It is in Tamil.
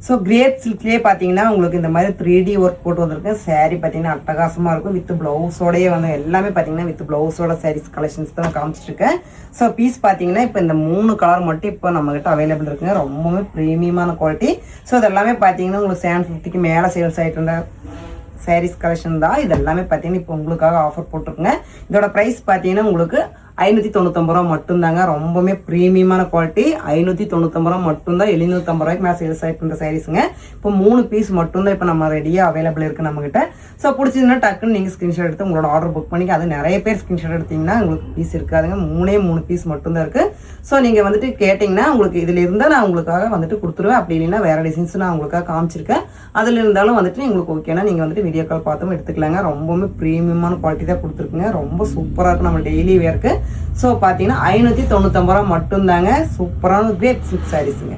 ஸோ கிரேப் சில்க்லேயே பார்த்தீங்கன்னா உங்களுக்கு இந்த மாதிரி 3D ஒர்க் போட்டு வந்திருக்கு. சாரீ பார்த்தீங்கன்னா அட்டகாசமாக இருக்கும். வித் ப்ளவுஸோடையே வந்து எல்லாமே பார்த்தீங்கன்னா வித் ப்ளவுஸோட சாரீஸ் கலெக்ஷன்ஸ் தான் காமிச்சிருக்கேன். ஸோ பீஸ் பார்த்தீங்கன்னா இப்போ இந்த 3 கலர் மட்டும் இப்போ நம்மகிட்ட அவைலபிள் இருக்குங்க. ரொம்பவே ப்ரீமியமான குவாலிட்டி. ஸோ இதெல்லாமே பார்த்தீங்கன்னா உங்களுக்கு 750க்கு மேலே சேல்ஸ் ஆகிட்டு இருந்த சாரீஸ் கலெக்ஷன் தான். இது எல்லாமே பார்த்தீங்கன்னா இப்போ உங்களுக்காக ஆஃபர் போட்டிருக்குங்க. இதோட ப்ரைஸ் பார்த்தீங்கன்னா உங்களுக்கு 599 ரூபா மட்டும்தாங்க. ரொம்பவே ப்ரீமியமான குவாலிட்டி. 599 ரூபா மட்டும்தான். 750 ரூபாய்க்கு மேலே சேல்ஸ் ஆகிட்டு இருந்த சாரீஸுங்க. இப்போ 3 பீஸ் மட்டும்தான் இப்போ நம்ம ரெடியாக அவைலபிள் இருக்குது நம்மகிட்ட. ஸோ பிடிச்சதுன்னா டக்குன்னு நீங்கள் ஸ்க்ரீன்ஷாட் எடுத்து உங்களோட ஆர்டர் புக் பண்ணிக்க. அது நிறைய பேர் ஸ்க்ரீன்ஷாட் எடுத்தீங்கன்னா உங்களுக்கு பீஸ் இருக்காதுங்க. 3 பீஸ் மட்டும்தான் இருக்குது. ஸோ நீங்கள் வந்துட்டு கேட்டிங்கன்னா உங்களுக்கு இதில் இருந்தால் நான் உங்களுக்காக வந்துட்டு கொடுத்துருவேன். அப்படி இல்லைன்னா வேறு டிசைன்ஸ் நான் உங்களுக்காக காமிச்சிருக்கேன். அதில் இருந்தாலும் வந்துட்டு உங்களுக்கு ஓகேனா நீங்கள் வந்துட்டு வீடியோ கால் பார்த்தும் எடுத்துக்கலாங்க. ரொம்பவே ப்ரீமியமான குவாலிட்டி தான் கொடுத்துருக்குங்க. ரொம்ப சூப்பராக இருக்கும் நம்ம டெய்லி வேருக்கு. ஸோ பார்த்தீங்கன்னா 599 ரூபா மட்டும்தாங்க. சூப்பரான கிரேப் சில்க் சாரீஸுங்க.